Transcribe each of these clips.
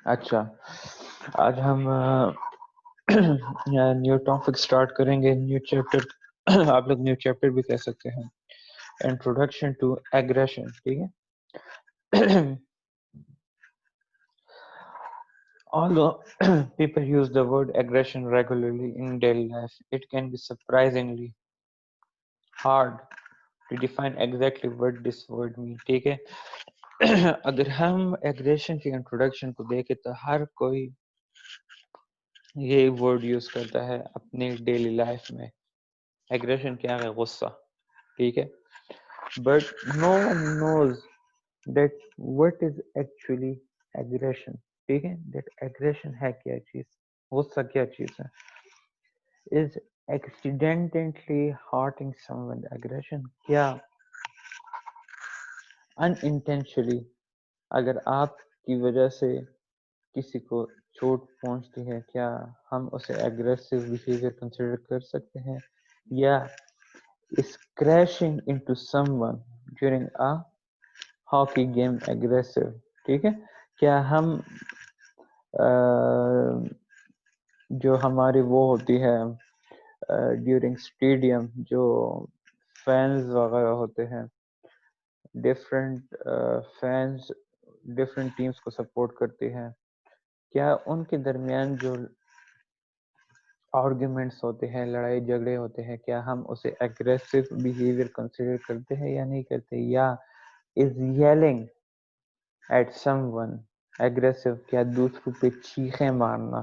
اچھا، آج ہم نیو ٹاپک سٹارٹ کریں گے، نیو چیپٹر آپ لوگ نیو چیپٹر بھی کہہ سکتے ہیں، انٹروڈکشن ٹو ایگریشن. ٹھیک ہے. Although people use the word aggression regularly in daily life, it can be surprisingly hard to define exactly what this word means. ٹھیک ہے. اگر ہم ایگریشن کی انٹروڈکشن کو دیکھیں تو ہر کوئی یہ ورڈ یوز کرتا ہے اپنی ڈیلی لائف میں. ایگریشن کیا ہے؟ غصہ. ٹھیک ہے. But no one knows that what is actually aggression. ٹھیک ہے. دیٹ ایگریشن ہے کیا چیز، غصہ کیا چیز ہے. از ایکسیڈنٹلی ہارٹنگ سم ون. ایگریشن کیا ان انٹینشنلی اگر آپ کی وجہ سے کسی کو چوٹ پہنچتی ہے، کیا ہم اسے ایگریسو بیہیویئر کنسیڈر کر سکتے ہیں؟ یا is crashing into someone during a hockey game aggressive. ٹھیک ہے. کیا ہم جو ہماری وہ ہوتی ہے ڈیورنگ اسٹیڈیم جو فینز وغیرہ ہوتے ہیں، ڈفرینٹ فینز ڈفرینٹ ٹیمز کو سپورٹ کرتے ہیں، کیا ان کے درمیان جو آرگیومنٹس ہوتے ہیں، لڑائی جھگڑے ہوتے ہیں، کیا ہم اسے ایگریسو بیہیویئر کنسیڈر کرتے ہیں یا نہیں کرتے؟ یا از ییلنگ ایٹ سم ون ایگریسو، کیا دوسروں پہ چیخیں مارنا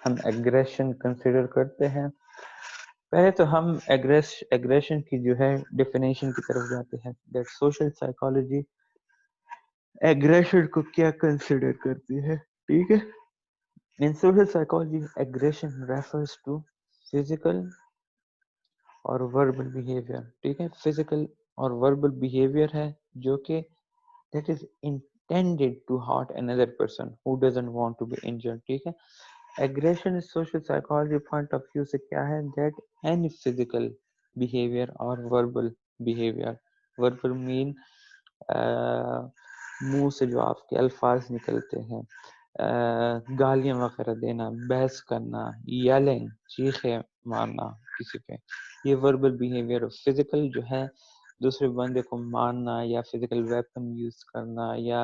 ہم ایگریشن کنسیڈر کرتے ہیں؟ پہلے تو ہم ایگریشن کی جو ہے ڈیفینیشن کی طرف جاتے ہیں. دیٹ سوشل سائیکالوجی ایگریشن کو کیا کنسیڈر کرتی ہے. ٹھیک ہے. In social psychology, aggression refers to physical اور verbal behavior. ٹھیک ہے. physical اور verbal behavior ہے جو کہ that is intended to hurt another person who doesn't want to be injured. ٹھیک ہے. aggression is social psychology point of view سے کیا ہے؟ that any physical behavior or verbal behavior. verbal mean منہ سے جو آپ کے الفاظ نکلتے ہیں، گالیاں وغیرہ دینا، بحث کرنا، یلنگ چیخیں مارنا کسی پہ، یہ وربل بیہیویئر. فزیکل جو ہے دوسرے بندے کو مارنا یا فزیکل ویپن یوز کرنا یا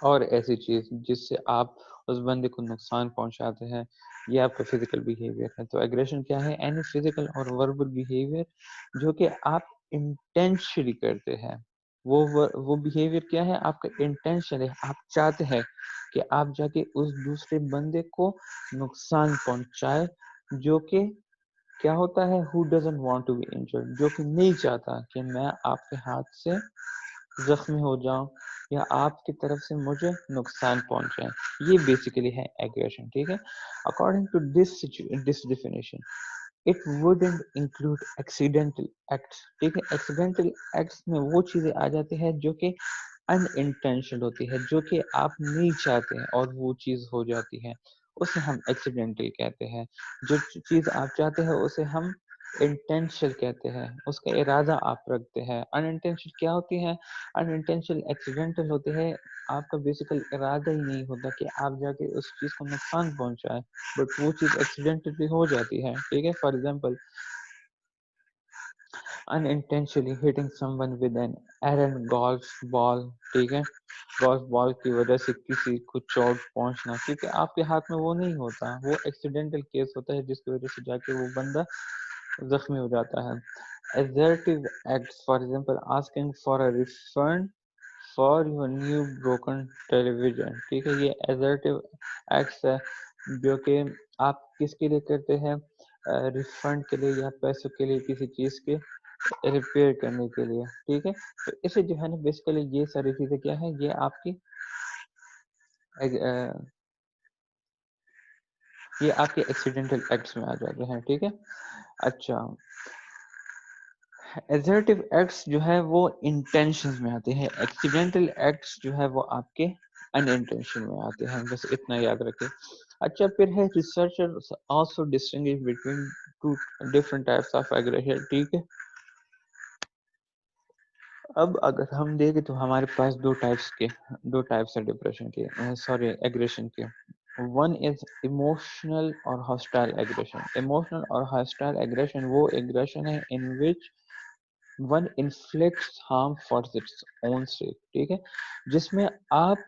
اور ایسی چیز جس سے آپ اس بندے کو نقصان پہنچاتے ہیں، یہ آپ کا فزیکل بیہیویئر ہے. تو ایگریشن کیا ہے؟ اینی فزیکل اور وربل بیہیویئر جو کہ آپ انٹینشنلی کرتے ہیں. وہ بیہیویئر کیا ہے؟ آپ کا انٹینشن ہے، آپ چاہتے ہیں کہ آپ جا کے اس دوسرے بندے کو نقصان پہنچائے، جو کہ کیا ہوتا ہے؟ who doesn't want to be injured، جو کہ نہیں چاہتا کہ میں آپ کے ہاتھ سے زخمی ہو جاؤں یا آپ کی طرف سے مجھے نقصان پہنچائے. یہ بیسیکلی ہے ایگریشن. ٹھیک ہے. According to this definition it wouldn't include accidental acts. ٹھیک ہے. ایکسیڈنٹل ایکٹس میں وہ چیزیں آ جاتی ہیں جو کہ ان انٹینشنل ہوتی ہے، جو کہ آپ نہیں چاہتے ہیں اور وہ چیز ہو جاتی ہے، اسے ہم ایکسیڈنٹل کہتے ہیں. جو چیز آپ چاہتے ہیں اسے ہم انٹینشنل کہتے ہیں، اس کا ارادہ آپ رکھتے ہیں. ان انٹینشنل کیا ہوتی ہے؟ ان انٹینشنل ایکسیڈنٹل ہوتے ہیں، آپ کا بیسیکل ارادہ ہی نہیں ہوتا کہ آپ جا کے اس چیز کو نقصان پہنچائیں، بٹ وہ چیز ایکسیڈنٹلی ہو جاتی ہے. ٹھیک ہے. For example unintentionally hitting someone with an errant golf ball. ٹھیک ہے. گولف بال کی وجہ سے کسی کو چوٹ پہنچنا، کیونکہ آپ کے ہاتھ میں وہ نہیں ہوتا، وہ ایکسیڈنٹل کیس ہوتا ہے جس کی وجہ سے جا کے وہ بندہ زخمی ہو جاتا ہے. assertive acts, for example asking for a refund for your new broken television. ٹھیک ہے. یہ assertive acts ہے جو کہ آپ کس کے لیے کرتے ہیں؟ ریفنڈ کے لیے یا پیسوں کے لیے، کسی چیز کے ریپیئر کرنے کے لیے. ٹھیک ہے. تو اسے جو ہے نا بیسیکلی یہ ساری چیزیں کیا ہے؟ یہ آپ کی یہ آپ کے ایکسیڈنٹل ایکٹس میں آ جاتے ہیں. ٹھیک ہے. اچھا، ایزرٹیو ایکٹس جو ہے وہ انٹینشنز میں آتے ہیں، ایکسیڈنٹل ایکٹس جو ہے وہ آپ کے ان انٹینشن میں آتے ہیں. بس اتنا یاد رکھیں. اچھا، پھر ہے researchers also distinguish between two different types of aggression. ٹھیک ہے. اب اگر ہم دیکھیں تو ہمارے پاس دو ٹائپس ہیں ڈپریشن کے، سوری ایگریشن کے. One is emotional or hostile aggression. Emotional or hostile aggression وہ ایگریشن ہے in which one inflicts harm for its own sake. ٹھیک ہے، جس میں آپ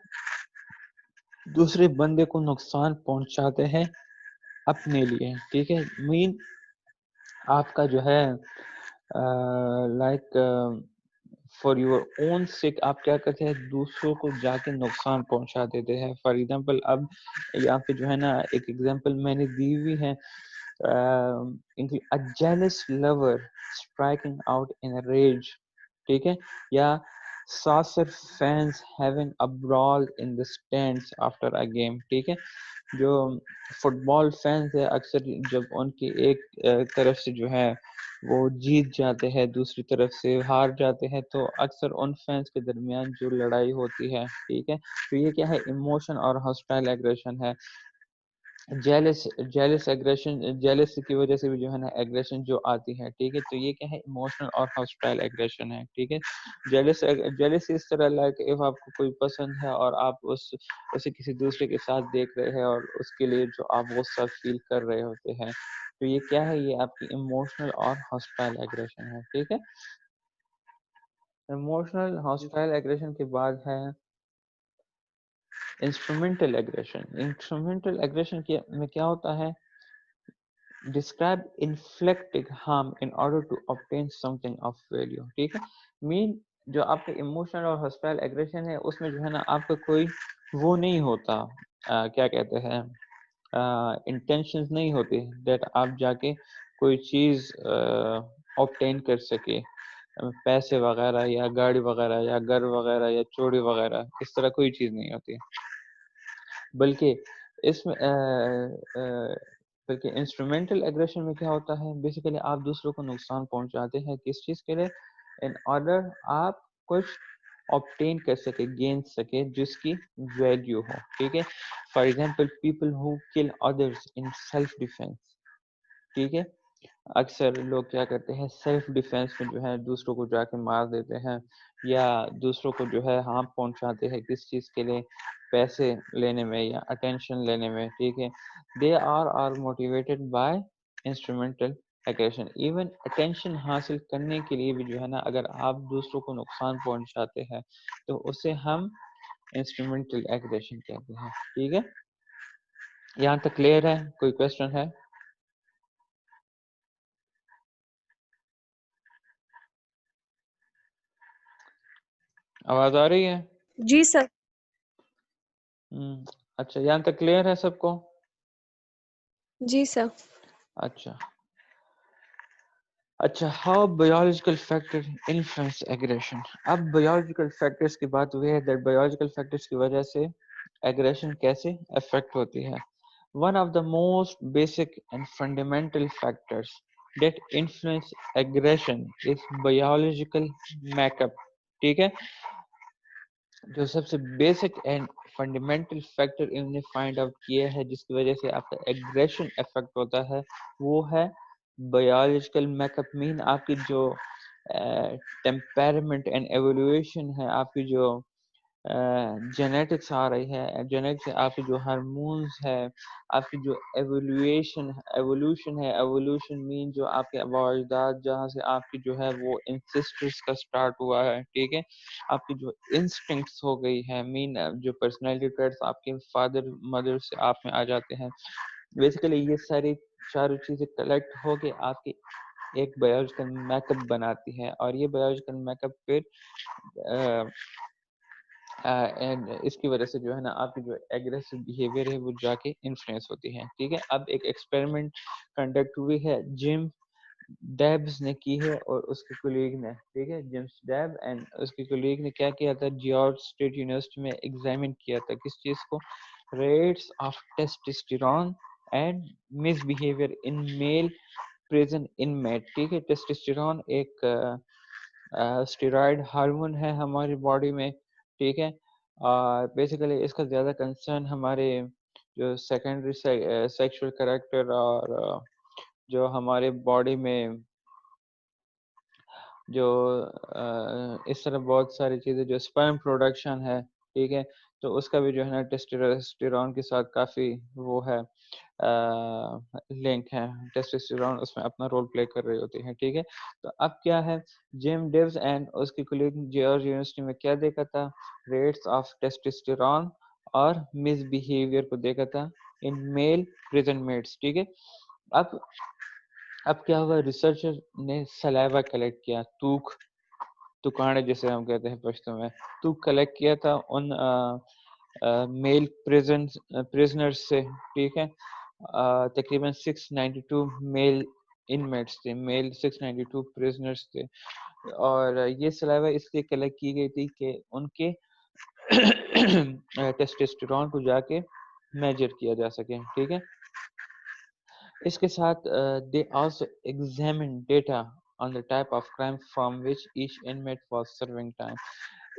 دوسرے بندے کو نقصان پہنچاتے ہیں اپنے لیے. ٹھیک ہے، مین آپ کا جو ہے لائک فار یور اون سیک آپ کیا کرتے ہیں، دوسروں کو جا کے نقصان پہنچا دیتے ہیں. فار ایگزامپل اب یہاں پہ جو ہے نا ایک ایگزامپل میں نے دی ہوئی ہے، a jealous lover striking out in a rage. ٹھیک ہے، یا saucer fans having a brawl in the stands after a game. ٹھیک ہے، جو فٹ بال فینس ہے اکثر جب ان کی ایک طرف سے جو ہے وہ جیت جاتے ہیں، دوسری طرف سے ہار جاتے ہیں، تو اکثر ان فینس کے درمیان جو لڑائی ہوتی ہے. ٹھیک ہے، تو یہ کیا ہے، ایموشن اور ہاسٹائل ایگریشن ہے. جیلس ایگریشن، جیلس کی وجہ سے بھی جو ہے نا ایگریشن جو آتی ہے. ٹھیک ہے، تو یہ کیا ہے، ایموشنل اور ہاسٹائل ایگریشن ہے. ٹھیک ہے، جیلس اس طرح لائک اف آپ کو کوئی پسند ہے اور آپ اسے کسی دوسرے کے ساتھ دیکھ رہے ہیں اور اس کے لیے جو آپ غصہ فیل کر رہے ہوتے ہیں، تو یہ کیا ہے، یہ آپ کی ایموشنل اور ہاسٹائل ایگریشن ہے. ٹھیک ہے، ایموشنل ہاسٹائل ایگریشن کے بعد ہے انسٹرومنٹل ایگریشن. انسٹرومنٹل ایگریشن میں کیا ہوتا ہے، describe inflicting harm in order to obtain something of value. ٹھیک ہے، مین جو آپ کا ایموشنل اور ہاسٹائل ایگریشن ہے اس میں جو ہے نا آپ کا کوئی وہ نہیں ہوتا، کیا کہتے ہیں، انٹینشنز نہیں ہوتی دیٹ آپ جا کے کوئی چیز obtain کر سکے، پیسے وغیرہ یا گاڑی وغیرہ یا گھر وغیرہ یا چوڑی وغیرہ، اس طرح کوئی چیز نہیں ہوتی. بلکہ اس میں بلکہ انسٹرومنٹل ایگریشن میں کیا ہوتا ہے، بیسیکلی آپ دوسروں کو نقصان پہنچاتے ہیں کس چیز کے لیے، ان آرڈر آپ کچھ obtain کر سکے، گین سکے جس کی ویلیو ہو. ٹھیک ہے، فار ایگزامپل پیپل ہو کل ادرس ان سیلف ڈیفینس. ٹھیک ہے، اکثر لوگ کیا کرتے ہیں، سیلف ڈیفینس میں جو ہے دوسروں کو جا کے مار دیتے ہیں یا دوسروں کو جو ہے ہارم پہنچاتے ہیں کس چیز کے لیے، پیسے لینے میں یا اٹینشن لینے میں. ٹھیک ہے، they are motivated by instrumental aggression. Even attention حاصل کرنے کے لیے بھی جو ہے نا اگر آپ دوسروں کو نقصان پہنچاتے ہیں تو اسے ہم انسٹرومنٹل ایگریشن کہتے ہیں. ٹھیک ہے، یہاں تک کلیئر ہے؟ کوئی کوشچن ہے؟ آواز آ رہی ہے؟ جی سر. اچھا، یہاں تک کلیئر ہے سب کو؟ جی سر. اچھا how biological factor influence aggression. اب بایولوجیکل فیکٹرز کی بات ہوئی ہے دیٹ بایولوجیکل فیکٹرز کی وجہ سے ایگریشن کیسے افیکٹ ہوتی ہے. One of the most basic and fundamental factors that influence aggression is biological make up. ٹھیک ہے، جو سب سے بیسک اینڈ فنڈامنٹل فیکٹر انہوں نے فائنڈ آؤٹ کیا ہے جس کی وجہ سے آپ کا ایگریشن افیکٹ ہوتا ہے، وہ ہے بایولوجیکل میک اپ. مین آپ کی جو ٹیمپیرمنٹ اینڈ ایولیویشن ہے، آپ کی جو جینیٹکس آ رہی ہے، جینیٹکس آپ کی جو ہارمونز ہے، آپ کی جو ایوولوشن ہے. ایوولوشن مین جو آپ کے اجداد جہاں سے آپ کی جو ہے وہ انسسٹرز کا سٹارٹ ہوا ہے. ٹھیک ہے، آپ کی جو انسٹنکٹس ہو گئی ہے، مین جو پرسنالٹی ٹریٹس آپ کے فادر مدر سے آپ میں آ جاتے ہیں. بیسیکلی یہ ساری چاروں چیزیں کلیکٹ ہو کے آپ کی ایک بایولوجیکل میک اپ بناتی ہے، اور یہ بایولوجیکل میک اپ پھر اس کی وجہ سے جو ہے نا آپ کی جو ایگریسو بیہیویئر ہے وہ جا کے انفلوئنس ہوتی ہے. ٹھیک ہے، اب ایک ایکسپیریمنٹ کنڈکٹ ہوئی ہے جم ڈیبز نے کی ہے اور اس کے کولیگ نے. ٹھیک ہے، جیمس ڈیب اینڈ اس کے کولیگ نے کیا کیا تھا، جیارج اسٹیٹ یونیورسٹی میں ایگزامن کیا تھا کس چیز کو، rates of testosterone and misbehaviour in male prison inmate. ٹھیک ہے، ٹیسٹوسٹیرون ایک اسٹیرائڈ ہارمون ہے ہماری باڈی میں. ٹھیک ہے، بیسیکلی اس کا زیادہ کنسرن ہمارے جو سیکنڈری سیکشل کریکٹر اور جو ہمارے باڈی میں جو اس طرح بہت ساری چیزیں جو اسپرم پروڈکشن ہے، ٹھیک ہے، تو اس کا بھی جو ہے نا ٹیسٹوسٹیرون کے ساتھ کافی وہ ہے لنک ہے. ٹیسٹوسٹیرون اس میں اپنا رول پلے کر رہی ہوتی ہے، ٹھیک ہے. تو اب کیا ہے، جیم ڈیوز اینڈ اس کی کولیگ جارج یونیورسٹی میں کیا دیکھا تھا، ریٹس آف ٹیسٹوسٹیرون اور مس بیہیویئر کو دیکھا تھا ان میل پریزنٹ میٹس، ٹھیک ہے. اب کیا ہوا، ریسرچر نے سلائیوا کلیکٹ کیا، تکاڑے جسے ہم کہتے ہیں پشتو میں، کلیکٹ کیا تھا ان میل پریزنر سے، ٹھیک ہے. تقریباً 692 میل انمیٹس تھے، میل 692 پریزنرس تھے، اور یہ سلائیوا اس لیے کلیکٹ کی گئی تھی کہ ان کے ٹیسٹوسٹیرون کو جا کے میجر کیا جا سکے، ٹھیک ہے. اس کے ساتھ they also examined data on the type of crime from which each inmate was serving time.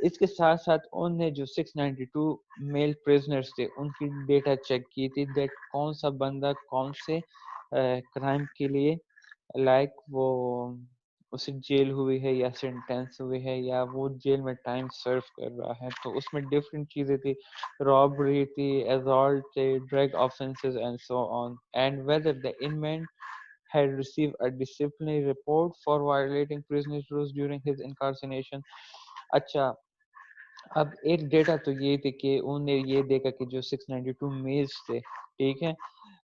اس کے ساتھ ساتھ انہوں نے جو 692 میل پریزنرز تھے ان کی ڈیٹا چیک کی تھی دیٹ کون سا بندہ کون سے کرائم کے لیے لائک وہ اسے جیل ہوئی ہے یا سینٹینس ہوئی ہے یا وہ جیل میں ٹائم سرو کر رہا ہے. تو اس میں ڈفرینٹ چیزیں تھی، رابری تھی، assault تھے، drug offenses and so on, and whether the inmate had received a disciplinary report for violating prisoners' rules during his incarceration. اچھا، اب ایک ڈیٹا تو یہ تھی کہ انہوں نے یہ دیکھا کہ جو 692 میز تھے، ٹھیک ہے،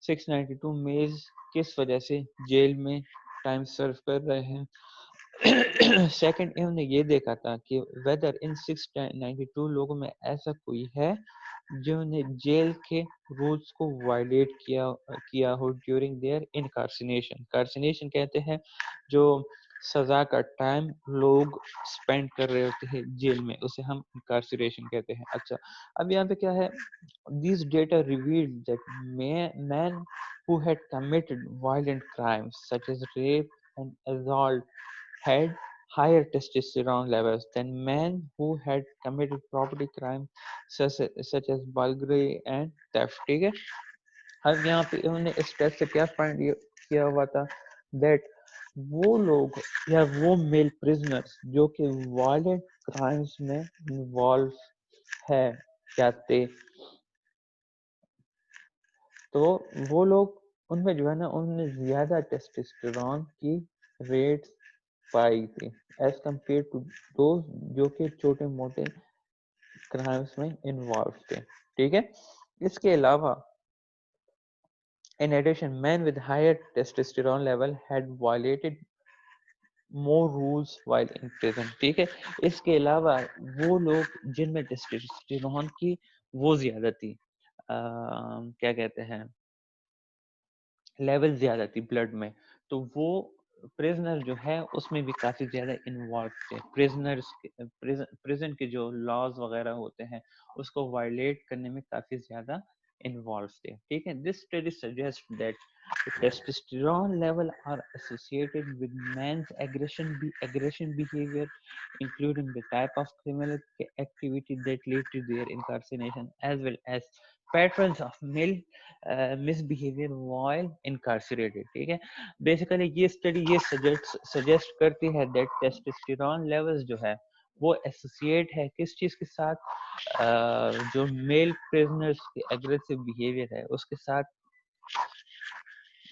692 میز کس وجہ سے جیل میں ٹائم سرو کر رہے ہیں. سیکنڈ انہوں نے یہ دیکھا تھا کہ ویدر ان 692 لوگوں میں ایسا کوئی ہے جنہوں نے جیل کے رولز کو وائلیٹ کیا ہو ڈیورنگ دیئر انکارسینیشن. کارسینیشن کہتے ہیں جو سزا کا ٹائم لوگ اسپینڈ کر رہے ہوتے ہیں جیل میں، اسے ہم انکارسریشن کہتے ہیں. اچھا، اب یہاں پہ کیا ہے، these data revealed that men who had committed violent crimes such as rape and assault had higher testosterone levels than men who had committed property crimes such as burglary and theft. ٹھیک ہے. اب یہاں پہ انہوں نے اس test سے کیا find کیا ہوا تھا دیٹ وہ لوگ یا وہ میل پرزنرز جو کہ وائلنٹ کرائمز میں انوالو ہے کیا تھے، تو وہ لوگ ان میں جو ہے نا انہوں نے زیادہ ٹیسٹوسٹیرون کی ریٹ پائی تھی ایز کمپیئر ٹو دوز جو کہ چھوٹے موٹے کرائمز میں انوالو تھے. ٹھیک ہے. اس کے علاوہ in addition, men with higher testosterone level had violated more rules while in prison. ٹھیک ہے. اس کے علاوہ وہ لوگ جن میں ٹیسٹوسٹیرون کی وہ زیادہ تھی، کیا کہتے ہیں، لیول زیادہ تھی بلڈ میں، تو وہ پریزنر جو ہے اس میں بھی کافی زیادہ انوالو تھے. پریزن کے جو لاز وغیرہ ہوتے ہیں اس کو وائلیٹ کرنے میں کافی زیادہ انوالو تھے. ٹھیک ہے. This study suggest that testosterone level are associated with man's aggression behavior, including the type of criminal activity that lead to their incarceration, as well as patterns of male misbehavior while incarcerated. ٹھیک ہے. Basically یہ study یہ suggest کرتی ہے that testosterone levels جو ہے وہ associate ہے کس چیز کے ساتھ، جو میل پریزنرز کی اگریسو بیہیویئر ہے اس کے ساتھ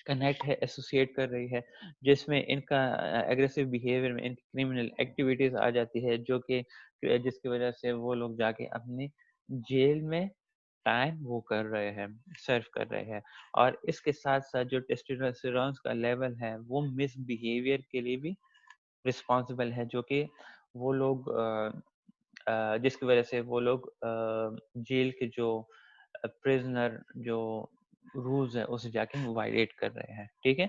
کنیکٹ ہے، ایسوسیٹ کر رہی ہے، جس میں ان کا ایگریسو بیہیویئر میں ان کی کرمنل ایکٹیویٹیز آ جاتی ہے جو کہ جس کی وجہ سے وہ لوگ جا کے اپنے جیل میں ٹائم وہ کر رہے ہیں، سرو کر رہے ہیں. اور اس کے ساتھ ساتھ جو ٹیسٹوسٹیرون کا لیول ہے وہ مس بیہیویئر کے لیے بھی رسپانسبل ہے، جو کہ وہ لوگ جس کی وجہ سے وہ لوگ جیل کے جو پریزنر جو رولز ہے اسے جا کے وائلیٹ کر رہے ہیں. ٹھیک ہے.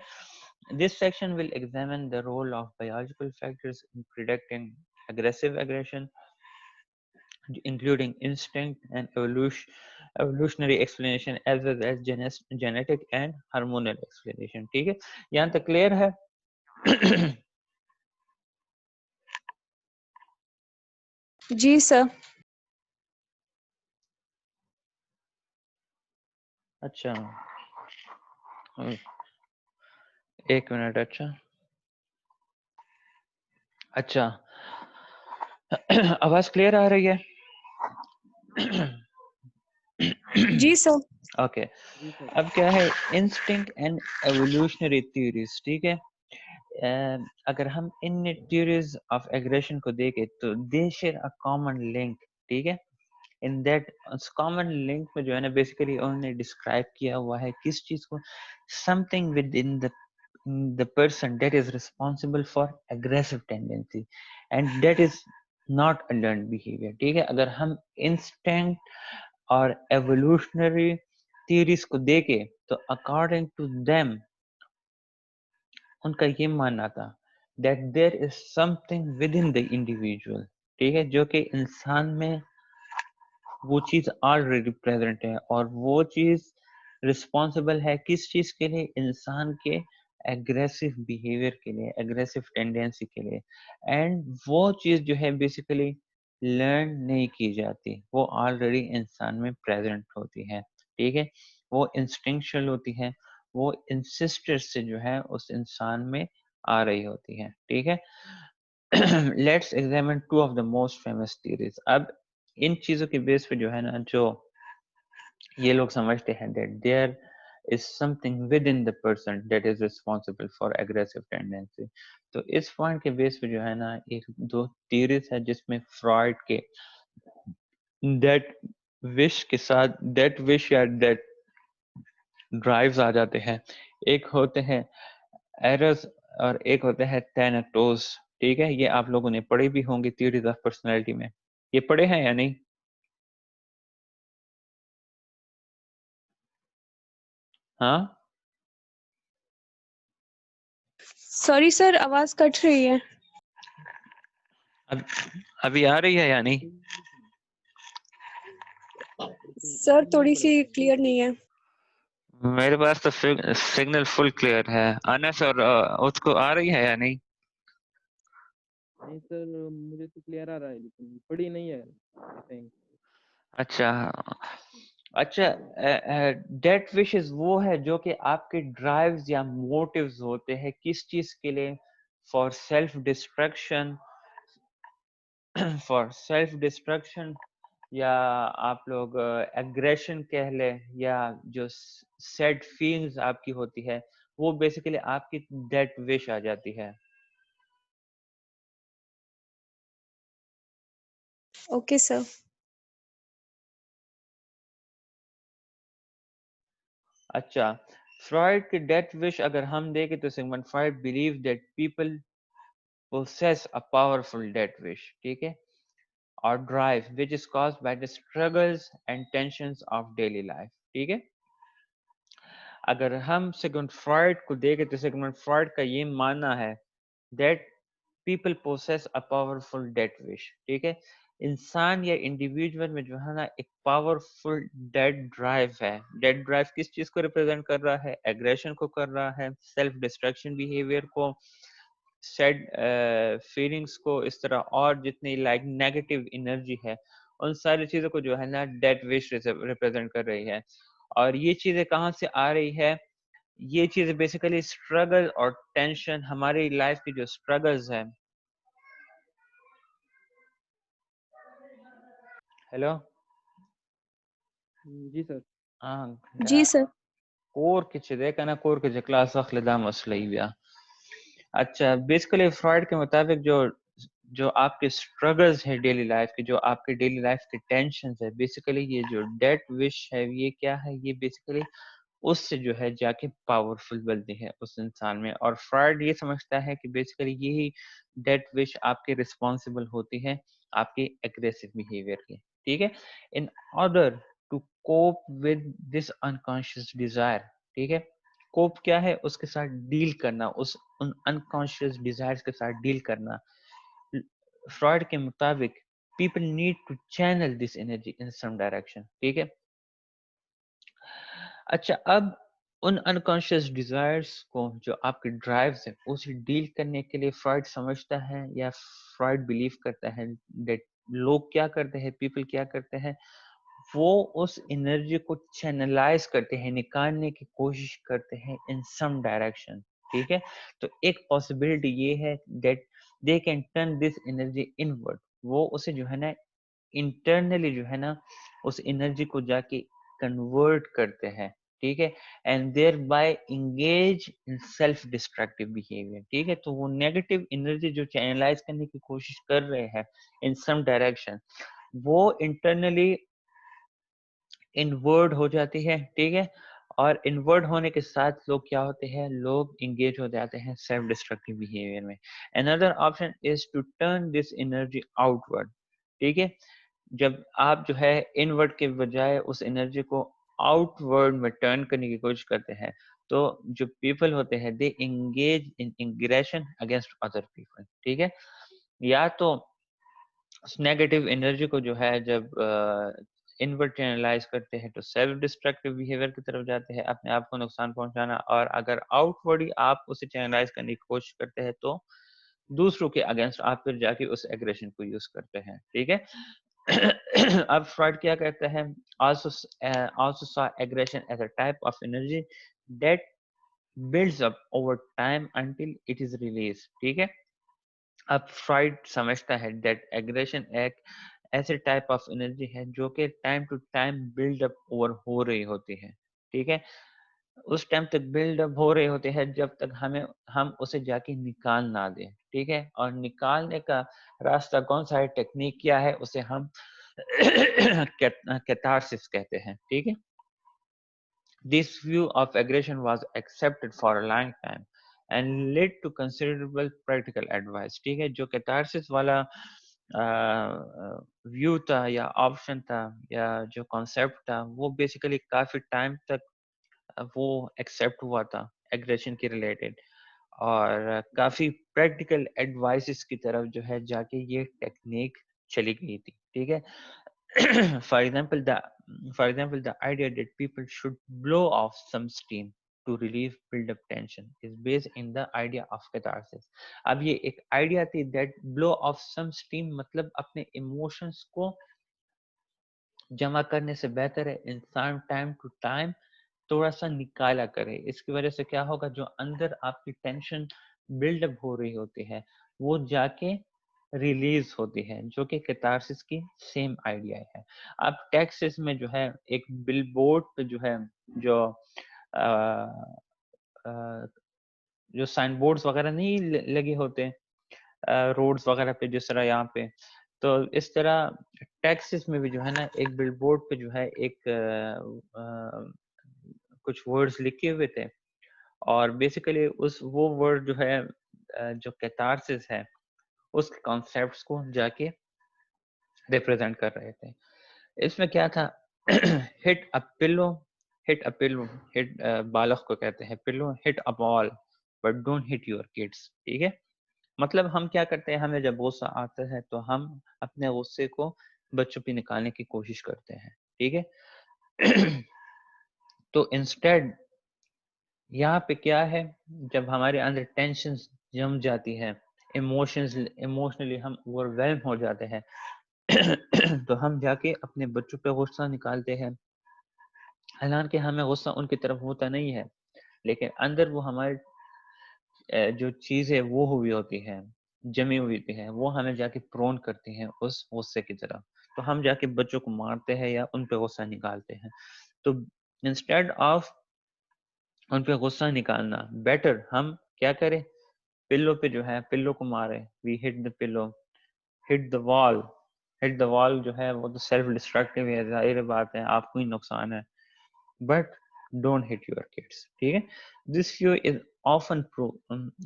This section will examine the role of biological factors in predicting aggressive aggression, including instinct and evolutionary explanation as well as genetic and hormonal explanation. ٹھیک ہے. یہاں تک کلیئر ہے؟ جی سر. اچھا ایک منٹ. اچھا اچھا آواز کلیئر آ رہی ہے؟ جی سر. اوکے اب کیا ہے انسٹنکٹ اینڈ ایوولوشنری تھیوریز. ٹھیک ہے اگر ہم ان تھیوریز آف ایگریشن کو دیکھیں تو they share a common link. ٹھیک ہے ان دیٹ کامن لنک میں جو ہے نا بیسیکلی انہوں نے ڈسکرائب کیا ہوا ہے کس چیز کو some thing with in the person that is responsible for aggressive tendency and that is not a learned behavior. ٹھیک ہے اگر ہم instinct اور evolutionary theories کو دیکھیں تو according to them ان کا یہ ماننا تھا that there is something within the individual. ٹھیک ہے جو کہ انسان میں وہ چیز آلریڈی پریزنٹ ہے اور وہ چیز رسپانسبل ہے کس چیز کے لیے انسان کے اگریسو بیہیویئر کے لیے اگریسو ٹینڈینسی کے لیے اینڈ وہ چیز جو ہے بیسیکلی لرن نہیں کی جاتی وہ آلریڈی انسان میں پریزنٹ ہوتی ہے. ٹھیک ہے وہ انسٹنکشل ہوتی ہے وہ انسسٹر سے جو ہے اس انسان میں آ رہی ہوتی ہے. ٹھیک ہے let's examine two of the most famous theories. اب ان چیزوں کے بیس پہ جو ہے نا جو یہ لوگ سمجھتے ہیں that there is something within the person that is responsible for aggressive tendency. تو اس پوائنٹ کے بیس پہ جو ہے نا ایک دو تھیوریز ہے جس میں فرائڈ کے that wish کے ساتھ that wish یا that drives آ جاتے ہیں. ایک ہوتے ہیں ایررز اور ایک ہوتے ہیں تینیٹوز. ٹھیک ہے یہ آپ لوگوں نے پڑھی بھی ہوں گی تھیوریز آف پرسنالٹی میں. یہ پڑھے ہیں یا نہیں؟ ہاں سوری سر آواز کٹ رہی ہے. ابھی آ رہی ہے یا نہیں؟ سر تھوڑی سی کلیئر نہیں ہے. میرے پاس تو سگنل فل کلیئر ہے. انس اور اس کو آ رہی ہے یا نہیں؟ نہیں سر مجھے تو کلیئر آ رہا ہے لیکن پڑھی نہیں ہے. اچھا اچھا ڈیٹ وشز وہ ہے جو کہ آپ کے ڈرائیوز یا موٹیوز ہوتے ہیں کس چیز کے لیے فار سیلف ڈسٹرکشن یا آپ لوگ ایگریشن کہہ لیں یا جو سیڈ فیلنگز آپ کی ہوتی ہے وہ بیسیکلی آپ کی ڈیٹ وش آ جاتی ہے. Okay sir. اچھا فرائڈ کی ڈیتھ وش اگر ہم دیکھیں تو Sigmund Freud believe that people possess a powerful death wish. ٹھیک ہے or drive which is caused by the struggles and tensions of daily life. ٹھیک ہے اگر ہم سیگمنڈ فرائڈ کو دیکھیں تو سیگمنڈ فرائڈ کا یہ ماننا ہے that people possess a powerful death wish. ٹھیک ہے انسان یا انڈیویجول میں جو ہے نا ایک پاورفل ڈیڈ ڈرائیو ہے. ڈیڈ ڈرائیو کس چیز کو ریپرزینٹ کر رہا ہے؟ ایگریشن کو کر رہا ہے سیلف ڈسٹرکشن بیہیویئر کو سیڈ فیلنگس کو اس طرح اور جتنی لائک نیگیٹو انرجی ہے ان ساری چیزوں کو جو ہے نا ڈیڈ وش ریپرزینٹ کر رہی ہے. اور یہ چیزیں کہاں سے آ رہی ہے؟ یہ چیزیں بیسیکلی اسٹرگل اور ٹینشن ہماری لائف کی جو اسٹرگلز ہیں. ہیلو جی سر. جی سر. کور کچھ دیکھا نا کور کے کلاس اخلے دا مسئلہ ہی بیا. اچھا بیسیکلی فرائڈ کے مطابق جو آپ کے اسٹرگلز ہے ڈیلی لائف کے جو آپ کے ڈیلی لائف کے ٹینشنز ہے بیسیکلی یہ جو ڈیٹ وش ہے یہ کیا ہے یہ بیسیکلی اس سے جو ہے جا کے پاورفل بنتی ہے اس انسان میں. اور فرائڈ یہ سمجھتا ہے کہ بیسیکلی یہی ڈیٹ وش آپ کے رسپانسبل ہوتی ہے آپ کے اگریسو بیہیویئر کی. ٹھیک ہے in order to cope with this unconscious desire. ٹھیک ہے کوپ کیا ہے؟ اس کے ساتھ ڈیل کرنا اس ان انکانشیس ڈیزائرز کے ساتھ ڈیل کرنا. فرائڈ کے مطابق people need to channel this energy in some direction. ٹھیک ہے اچھا اب ان انکانشیس ڈیزائرز کو جو آپ کے ڈرائیوز ہیں اسے ڈیل کرنے کے لیے فرائڈ سمجھتا ہے یا فرائڈ بلیو کرتا ہے دیٹ لوگ کیا کرتے ہیں پیپل کیا کرتے ہیں وہ اس انرجی کو چینلائز کرتے ہیں نکالنے کی کوشش کرتے ہیں ان سم ڈائریکشن. ٹھیک ہے تو ایک پاسبلٹی یہ ہے that they can turn this energy inward. وہ اسے جو ہے نا انٹرنلی جو ہے نا اس انرجی کو جا کے کنورٹ کرتے ہیں, ٹھیک ہے, and there by engage in self destructive behaviour, ٹھیک ہے. تو وہ نیگیٹو انرجی جو چینلائز کرنے کی کوشش کر رہے ہیں ان سم ڈائریکشن, وہ انٹرنلی انورڈ ہو جاتی ہے, ٹھیک ہے, اور انورڈ ہونے کے ساتھ لوگ کیا ہوتے ہیں, لوگ انگیج ہو جاتے ہیں سیلف ڈسٹرکٹیو بیہیویئر میں. another option is to turn this energy outward, ٹھیک ہے. جب آپ جو ہے انورڈ کے بجائے اس انرجی کو آؤٹ ورڈ میں ٹرن کرنے کی کوشش کرتے ہیں, تو جو پیپل ہوتے ہیں they engage in aggression against other people, ٹھیک ہے. یا تو اس نیگیٹو انرجی کو جو ہے جب انورڈ چینلائز کرتے ہیں تو سیلف ڈسٹرکٹیو بیہیویئر کی طرف جاتے ہیں, اپنے آپ کو نقصان پہنچانا, اور اگر آؤٹ ورڈ آپ اسے چینلائز کرنے کی کوشش کرتے ہیں تو دوسروں کے اگینسٹ آپ پھر جا کے اس ایگریشن کو یوز کرتے ہیں, ٹھیک ہے. اب فرائڈ کیا کہتا ہے, also saw aggression as a type of energy that builds up over time until it is released, ٹھیک ہے. اب فرائڈ سمجھتا ہے that aggression ایک ایسے ٹائپ آف انرجی ہے جو کہ time to time build up over ہو رہی ہوتی ہے, ٹھیک ہے. اس ٹائم تک بلڈ اپ ہو رہے ہوتے ہیں جب تک ہم اسے جا کے نکال نہ دیں, ٹھیک ہے. اور نکالنے کا راستہ کون سا ہے, ٹیکنیک کیا ہے, اسے ہم کیتارسس کہتے ہیں, ٹھیک ہے. This view of aggression was accepted for a long time and led to considerable practical advice, ٹھیک ہے. جو کیتارسس والا ویو تھا یا آپشن تھا یا جو کانسیپٹ تھا, وہ بیسیکلی کافی ٹائم تک وہ ایکسیپٹ ہوا تھا ایگریشن کے ریلیٹڈ, اور کافی پریکٹیکل ایڈوائسز کی طرف جو ہے جا کے یہ ٹیکنیک چلی گئی تھی, ٹھیک ہے. For example, the idea that people should blow off some steam to relieve build-up tension is based in the idea of catharsis. اب یہ ایک آئیڈیا تھی that blow off some steam مطلب اپنے ایموشنز کو جمع کرنے سے بہتر ہے انسان ٹائم ٹو ٹائم تھوڑا سا نکالا کرے. اس کی وجہ سے کیا ہوگا, جو اندر آپ کی ٹینشن بلڈ اپ ہو رہی ہوتی ہے وہ جا کے ریلیز ہوتی ہے, جو کہ کیتارسس کی سیم آئیڈیا ہے. اب ٹیکسس میں جو ہے ایک بل بورڈ پہ جو ہے جو سائن بورڈز وغیرہ نہیں لگے ہوتے روڈز وغیرہ پہ جس طرح یہاں پہ, تو اس طرح ٹیکسس میں بھی جو ہے نا ایک بل بورڈ پہ جو ہے ایک کچھ ورڈز لکھے ہوئے تھے, اور بیسیکلی وہ ورڈ جو ہے جو کیتارسس ہے اس کے کانسیپٹس کو جا کے ریپرزینٹ کر رہے تھے. اس میں کیا تھا, ہٹ اے پلو, ہٹ بالغ کو کہتے ہیں pillow, hit a ball but don't hit your kids, ٹھیک ہے. مطلب ہم کیا کرتے ہیں, ہمیں جب غصہ آتا ہے تو ہم اپنے غصے کو بچوں پہ نکالنے کی کوشش کرتے ہیں, ٹھیک ہے. تو انسٹیڈ یہاں پہ کیا ہے, جب ہمارے اندر ٹینشن جم جاتی ہے, ایموشنلی ہم اوور ویلم ہو جاتے ہیں, تو ہم جا کے اپنے بچوں پہ غصہ نکالتے ہیں. حالانکہ ہمیں غصہ ان کی طرف ہوتا نہیں ہے, لیکن اندر وہ ہمارے جو چیز ہے وہ ہوئی ہوتی ہے, جمی ہوئی ہوتی ہے, وہ ہمیں جا کے پرون کرتی ہیں اس غصے کی طرف. تو ہم جا کے بچوں کو مارتے ہیں یا ان پہ غصہ نکالتے ہیں. تو انسٹیڈ آف ان پہ غصہ نکالنا, بیٹر ہم کیا کریں, پلو پہ جو ہے پلو کو مارے. وی ہٹ دا پلو, ہٹ دا وال. ہٹ دا وال جو ہے وہ تو سیلف ڈسٹرکٹیو ہے, ظاہر بات ہے آپ کو ہی نقصان ہے, but don't hit your kids, ٹھیک ہے. This view is often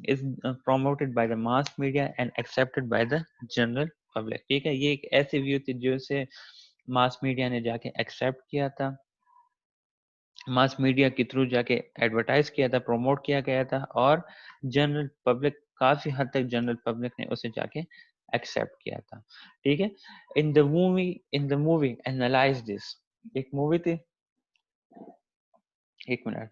is promoted by the mass media and accepted by the general public, ٹھیک ہے. یہ ایک ایسی ویو تھی جو سے ماس میڈیا نے جا کے ایکسیپٹ کیا تھا, ماس میڈیا کے تھرو جا کے ایڈورٹائز کیا تھا, پروموٹ کیا گیا تھا, اور جنرل پبلک کافی حد تک جنرل پبلک نے اسے جا کے ایکسیپٹ کیا تھا, ٹھیک ہے. ان دا مووی اینالائز دس, ایک مووی تھی, ایک منٹ,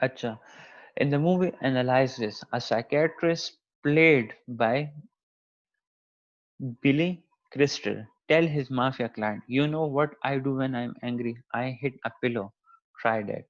اچھا. In the movie Analyze This, a psychiatrist played by Billy Crystal tell his mafia client, you know what I do when I'm angry? I hit a pillow. Try that.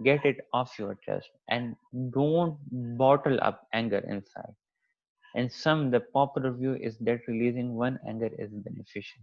get it off your chest and don't bottle up anger inside. In some, the popular view is that releasing one anger is beneficial.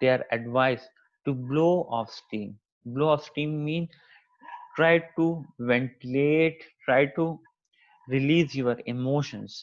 they are advised to blow off steam. Blow off steam mean try to ventilate, try to release your emotions.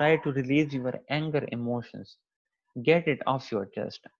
Try to release your anger emotions. Get it off your chest.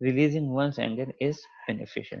releasing one's anger is beneficial.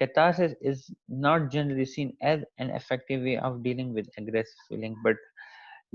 catharsis is not generally seen as an effective way of dealing with aggressive feeling. but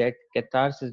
that catharsis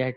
that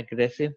aggressive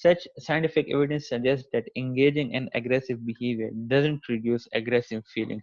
Such scientific evidence suggests that engaging in aggressive behavior doesn't reduce aggressive feelings.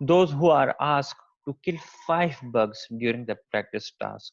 those who are asked to kill 5 bugs during the practice task.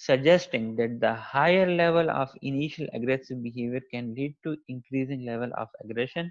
Suggesting that the higher level of initial aggressive behavior can lead to increasing level of aggression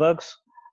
bugs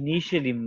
initially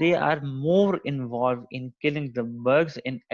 they are more involved in killing the bugs in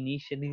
initially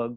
bug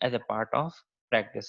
as a part of practice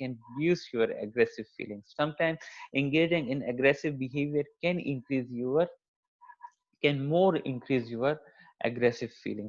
can reduce your aggressive feelings. Sometimes engaging in aggressive behavior can more increase your aggressive feeling.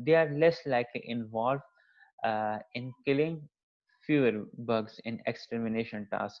they are less likely involved in killing fewer bugs in extermination tasks.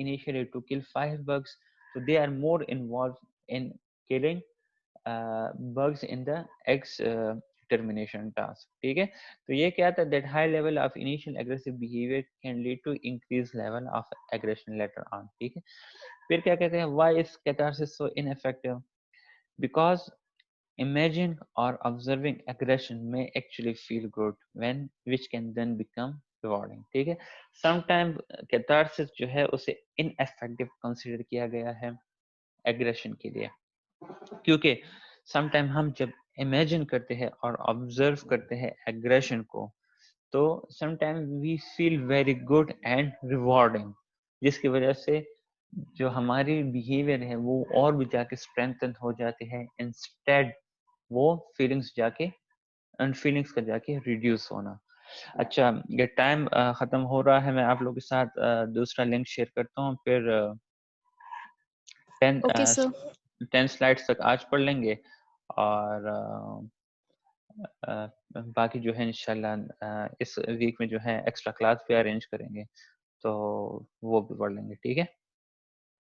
initially to kill 5 bugs, so they are more involved in killing bugs in the termination task. ٹھیک ہے, تو یہ کیا تھا, that high level of initial aggressive behavior can lead to increased level of aggression later on. ٹھیک ہے, پھر کیا کہتے ہیں, why is catharsis so ineffective? Because imagining or observing aggression may actually feel good when which can then become rewarding. ٹھیک ہے, sometimes catharsis جو ہے اسے ineffective consider کیا گیا ہے aggression کے لیے, کیونکہ سم ٹائم ہم جب امیجن کرتے ہیں اور آبزرو کرتے ہیں ایگریشن کو, تو some time we feel very good and rewarding, جس کی وجہ سے جو ہماری بیہیویئر ہے وہ اور بھی جا کے اسٹرینتھن ہو جاتے ہیں, انسٹیڈ وہ فیلنگس جا کے ان فیلنگس کا جا کے ریڈیوس ہونا. اچھا, یہ ٹائم ختم ہو رہا ہے, میں آپ لوگوں کے ساتھ دوسرا لنک شیئر کرتا ہوں, پھر اوکے سر. 10 سلائڈس تک آج پڑھ لیں گے, اور باقی جو ہے انشاءاللہ اس ویک میں جو ہے ایکسٹرا کلاس بھی ارینج کریں گے, تو وہ بھی پڑھ لیں گے. ٹھیک ہے.